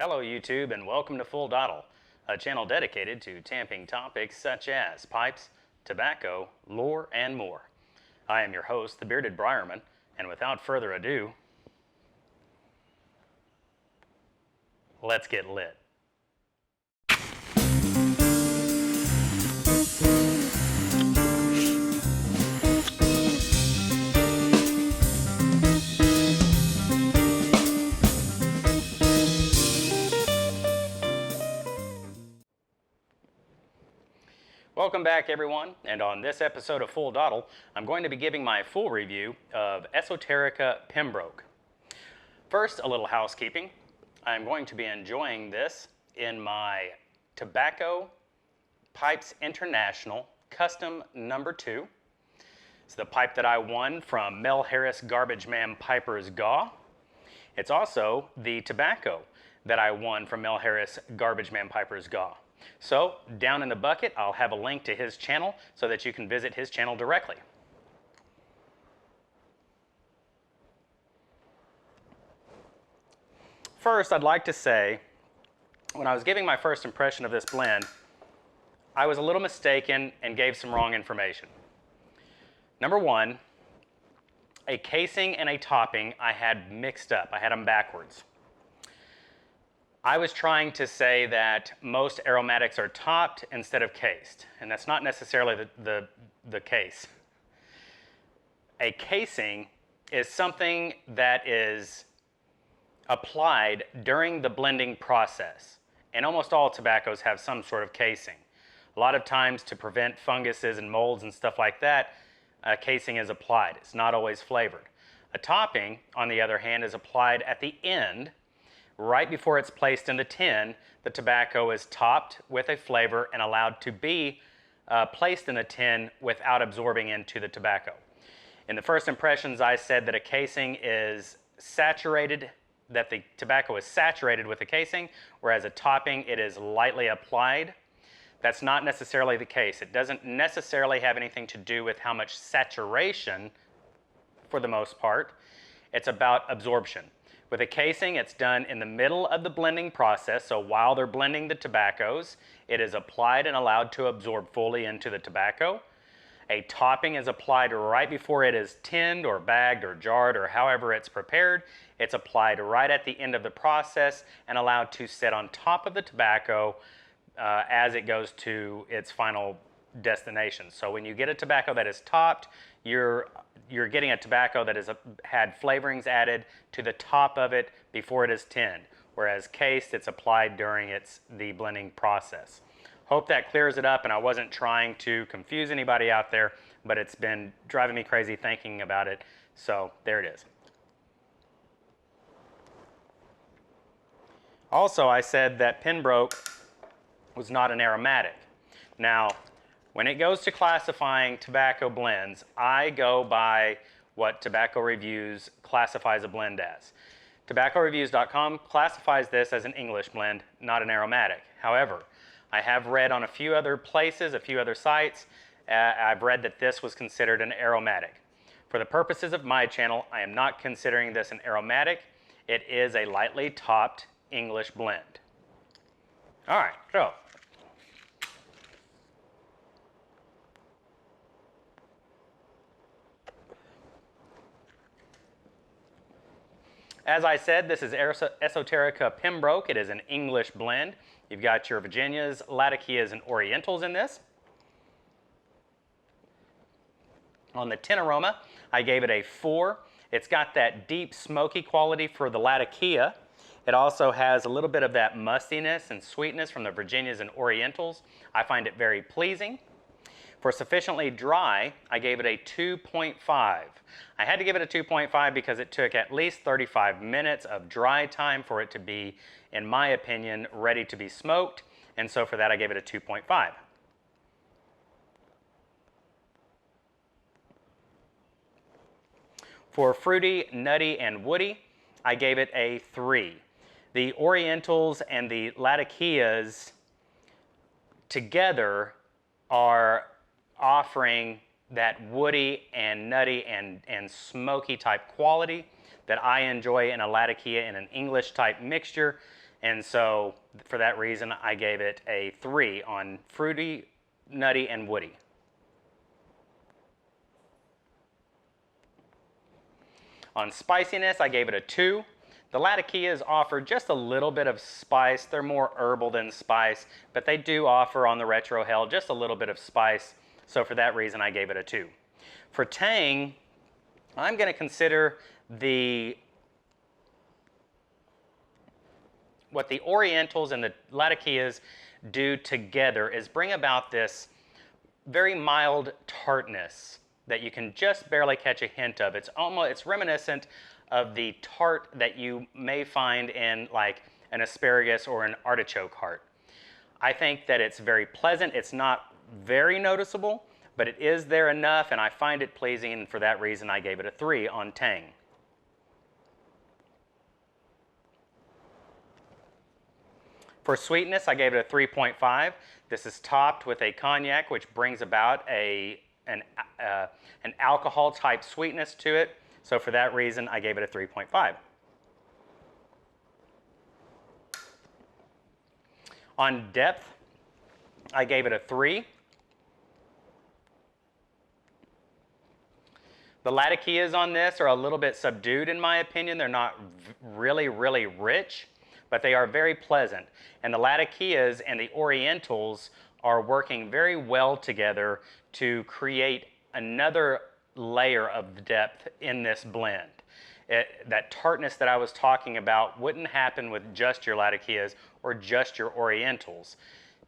Hello YouTube and welcome to Full Dottle, a channel dedicated to tamping topics such as pipes, tobacco, lore, and more. I am your host, the Bearded Briarman, and without further ado, let's get lit. Welcome back everyone, and on this episode of Full Dottle, I'm going to be giving my full review of Esoterica Pembroke. First, a little housekeeping. I'm going to be enjoying this in my Tobacco Pipes International Custom Number 2. It's the pipe that I won from Mel Harris Garbage Man Piper's Gaw. It's also the tobacco that I won from Mel Harris Garbage Man Piper's Gaw. So, down in the bucket, I'll have a link to his channel so that you can visit his channel directly. First, I'd like to say, when I was giving my first impression of this blend, I was a little mistaken and gave some wrong information. Number one, a casing and a topping I had mixed up. I had them backwards. I was trying to say that most aromatics are topped instead of cased, and that's not necessarily the case. A casing is something that is applied during the blending process, and almost all tobaccos have some sort of casing. A lot of times to prevent funguses and molds and stuff like that, a casing is applied. It's not always flavored. A topping, on the other hand, is applied at the end. Right before it's placed in the tin, the tobacco is topped with a flavor and allowed to be placed in the tin without absorbing into the tobacco. In the first impressions, I said that a casing is saturated, that the tobacco is saturated with the casing, whereas a topping, it is lightly applied. That's not necessarily the case. It doesn't necessarily have anything to do with how much saturation, for the most part. It's about absorption. With a casing, it's done in the middle of the blending process, so while they're blending the tobaccos, it is applied and allowed to absorb fully into the tobacco. A topping is applied right before it is tinned or bagged or jarred or however it's prepared. It's applied right at the end of the process and allowed to sit on top of the tobacco as it goes to its final destination. So when you get a tobacco that is topped, you're getting a tobacco that has had flavorings added to the top of it before it is tinned, whereas cased, it's applied during the blending process. Hope that clears it up, and I wasn't trying to confuse anybody out there, but it's been driving me crazy thinking about it, so there it is. Also, I said that Pembroke was not an aromatic. Now, when it goes to classifying tobacco blends, I go by what Tobacco Reviews classifies a blend as. TobaccoReviews.com classifies this as an English blend, not an aromatic. However, I have read on a few other places, a few other sites, I've read that this was considered an aromatic. For the purposes of my channel, I am not considering this an aromatic. It is a lightly topped English blend. All right, so as I said, this is Esoterica Pembroke. It is an English blend. You've got your Virginias, Latakias, and Orientals in this. On the tin aroma, I gave it a 4. It's got that deep smoky quality for the Latakia. It also has a little bit of that mustiness and sweetness from the Virginias and Orientals. I find it very pleasing. For sufficiently dry, I gave it a 2.5. I had to give it a 2.5 because it took at least 35 minutes of dry time for it to be, in my opinion, ready to be smoked, and so for that I gave it a 2.5. For fruity, nutty, and woody, I gave it a 3. The Orientals and the Latakias together are offering that woody and nutty and smoky type quality that I enjoy in a Latakia in an English type mixture, And so for that reason, I gave it a 3 on fruity, nutty, and woody. On spiciness, I gave it a 2. The Latakias offer just a little bit of spice. They're more herbal than spice, but they do offer on the Retro Hell just a little bit of spice. So for that reason, I gave it a 2. For tang, I'm going to consider what the Orientals and the Latakias do together is bring about this very mild tartness that you can just barely catch a hint of. It's reminiscent of the tart that you may find in like an asparagus or an artichoke heart. I think that it's very pleasant. It's not very noticeable, but it is there enough, and I find it pleasing, and for that reason I gave it a 3 on tang. For sweetness, I gave it a 3.5. This is topped with a cognac, which brings about an alcohol type sweetness to it. So for that reason, I gave it a 3.5. On depth, I gave it a 3. The Latakias on this are a little bit subdued in my opinion. They're not really, really rich, but they are very pleasant. And the Latakias and the Orientals are working very well together to create another layer of depth in this blend. That tartness that I was talking about wouldn't happen with just your Latakias or just your Orientals.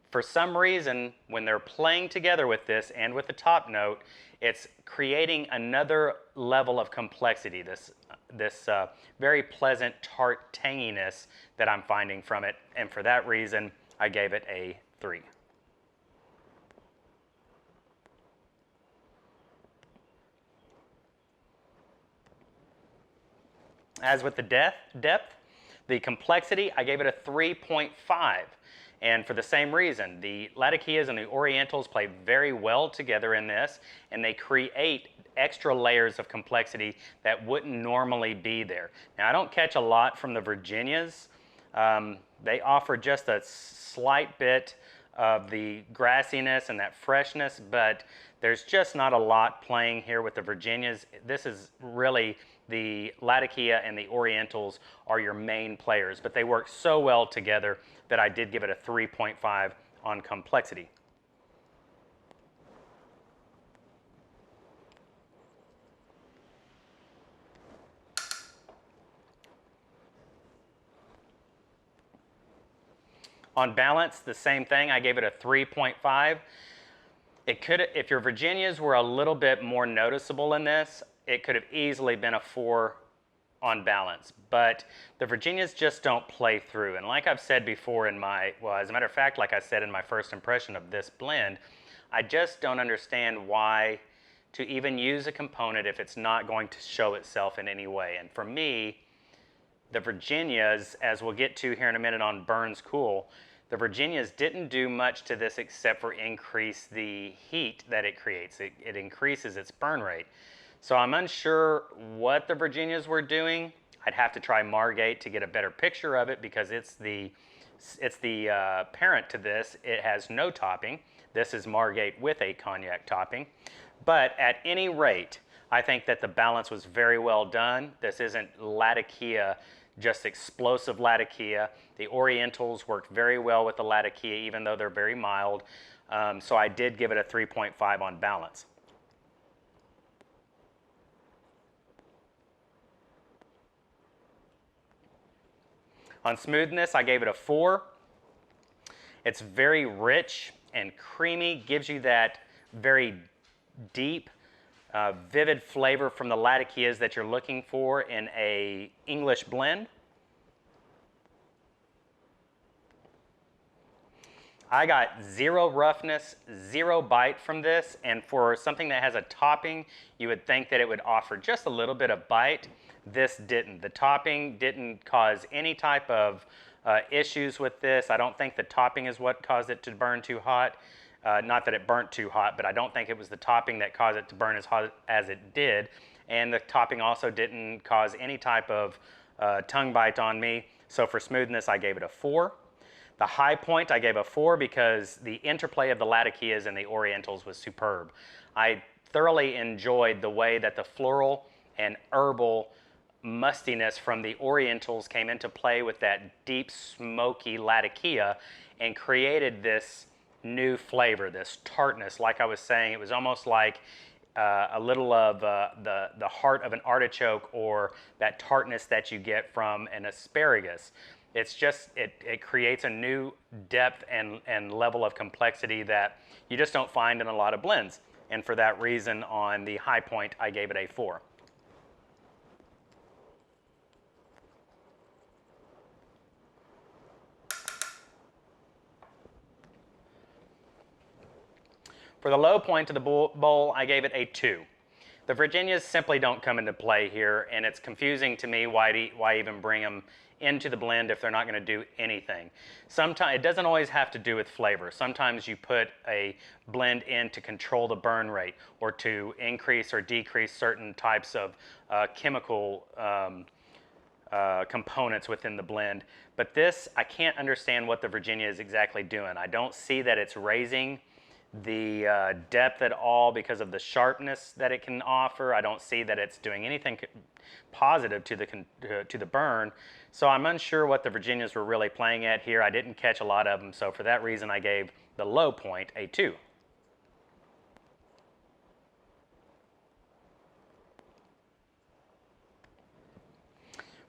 For some reason, when they're playing together with this and with the top note, it's creating another level of complexity, this very pleasant tart tanginess that I'm finding from it, and for that reason, I gave it a 3. As with the depth, the complexity, I gave it a 3.5. And for the same reason, the Latakias and the Orientals play very well together in this, and they create extra layers of complexity that wouldn't normally be there. Now, I don't catch a lot from the Virginias. They offer just a slight bit of the grassiness and that freshness, but there's just not a lot playing here with the Virginias. This is really the Latakia and the Orientals are your main players, but they work so well together that I did give it a 3.5 on complexity. On balance, the same thing. I gave it a 3.5. It could, if your Virginias were a little bit more noticeable in this, it could have easily been a 4 on balance. But the Virginias just don't play through. And like I've said before in my, well, as a matter of fact, like I said in my first impression of this blend, I just don't understand why to even use a component if it's not going to show itself in any way. And for me, the Virginias, as we'll get to here in a minute on Burns Cool, the Virginias didn't do much to this except for increase the heat that it creates. It increases its burn rate. So I'm unsure what the Virginias were doing. I'd have to try Margate to get a better picture of it because it's the parent to this. It has no topping. This is Margate with a cognac topping. But at any rate, I think that the balance was very well done. This isn't Latakia, just explosive Latakia. The Orientals worked very well with the Latakia, even though they're very mild. So I did give it a 3.5 on balance. On smoothness, I gave it a 4. It's very rich and creamy, gives you that very deep, vivid flavor from the Latakias that you're looking for in a English blend. I got 0 roughness, 0 bite from this, and for something that has a topping, you would think that it would offer just a little bit of bite. This didn't. The topping didn't cause any type of issues with this. I don't think the topping is what caused it to burn too hot. Not that it burnt too hot, but I don't think it was the topping that caused it to burn as hot as it did. And the topping also didn't cause any type of tongue bite on me. So for smoothness, I gave it a 4. The high point, I gave a 4 because the interplay of the Latakias and the Orientals was superb. I thoroughly enjoyed the way that the floral and herbal mustiness from the Orientals came into play with that deep, smoky Latakia and created this new flavor, this tartness. Like I was saying, it was almost like a little of the heart of an artichoke, or that tartness that you get from an asparagus. It's just, it creates a new depth and level of complexity that you just don't find in a lot of blends. And for that reason, on the high point, I gave it a 4. For the low point of the bowl, I gave it a 2. The Virginias simply don't come into play here, and it's confusing to me why even bring them into the blend if they're not going to do anything. Sometimes it doesn't always have to do with flavor. Sometimes you put a blend in to control the burn rate or to increase or decrease certain types of chemical components within the blend. But this, I can't understand what the Virginia is exactly doing. I don't see that it's raising the depth at all because of the sharpness that it can offer. I don't see that it's doing anything positive to the burn. So I'm unsure what the Virginias were really playing at here. I didn't catch a lot of them, so for that reason I gave the low point a 2.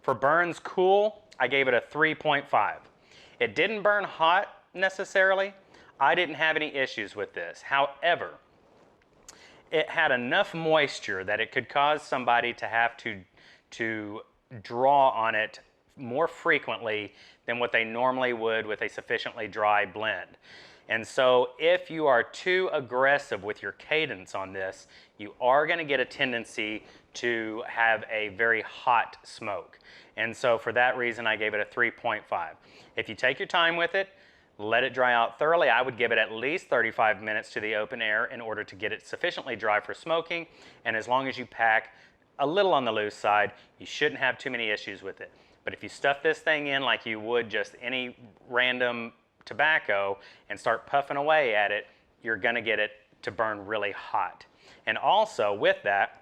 For burns cool, I gave it a 3.5. It didn't burn hot necessarily. I didn't have any issues with this. However, it had enough moisture that it could cause somebody to have to draw on it more frequently than what they normally would with a sufficiently dry blend. And so if you are too aggressive with your cadence on this, you are going to get a tendency to have a very hot smoke. And so for that reason, I gave it a 3.5. If you take your time with it, let it dry out thoroughly, I would give it at least 35 minutes to the open air in order to get it sufficiently dry for smoking. And as long as you pack a little on the loose side, you shouldn't have too many issues with it. But if you stuff this thing in like you would just any random tobacco and start puffing away at it, you're going to get it to burn really hot. And also with that,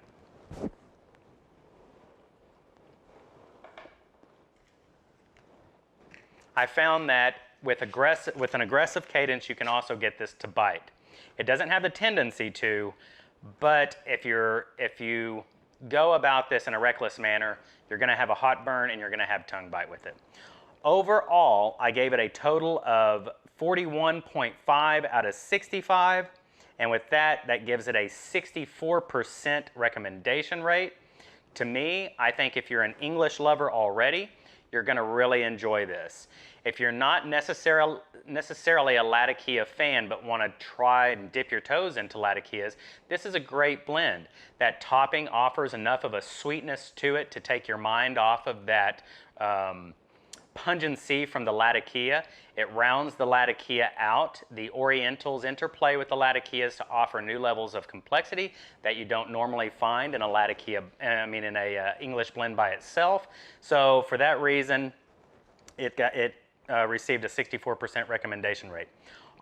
I found that with an aggressive cadence, you can also get this to bite. It doesn't have the tendency to, but if you go about this in a reckless manner, you're going to have a hot burn and you're going to have tongue bite with it. Overall, I gave it a total of 41.5 out of 65, and with that, that gives it a 64% recommendation rate. To me, I think if you're an English lover already, you're going to really enjoy this. If you're not necessarily a Latakia fan but want to try and dip your toes into Latakias, this is a great blend. That topping offers enough of a sweetness to it to take your mind off of that pungency from the Latakia. It rounds the Latakia out. The Orientals interplay with the Latakias to offer new levels of complexity that you don't normally find in a Latakia, in a English blend by itself. So for that reason, it received a 64% recommendation rate.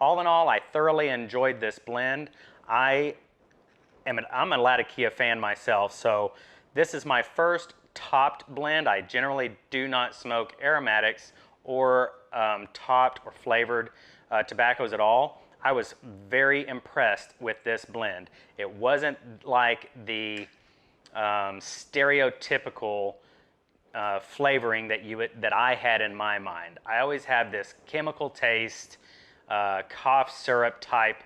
All in all, I thoroughly enjoyed this blend. I'm a Latakia fan myself, so this is my first topped blend. I generally do not smoke aromatics or topped or flavored tobaccos at all. I was very impressed with this blend. It wasn't like the stereotypical flavoring that I had in my mind. I always have this chemical taste, cough syrup type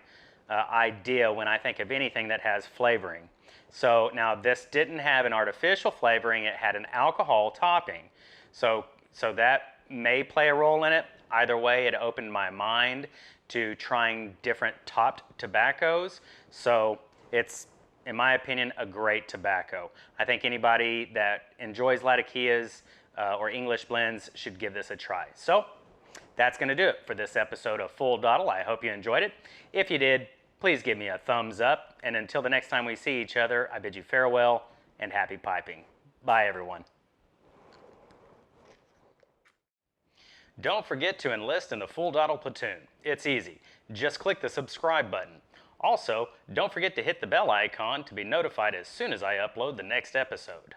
idea when I think of anything that has flavoring. So now this didn't have an artificial flavoring, it had an alcohol topping. So that may play a role in it. Either way, it opened my mind to trying different topped tobaccos. So it's, in my opinion, a great tobacco. I think anybody that enjoys Latakias or English blends should give this a try. So that's going to do it for this episode of Full Dottle. I hope you enjoyed it. If you did, please give me a thumbs up. And until the next time we see each other, I bid you farewell and happy piping. Bye, everyone. Don't forget to enlist in the Full Dottle platoon. It's easy. Just click the subscribe button. Also, don't forget to hit the bell icon to be notified as soon as I upload the next episode.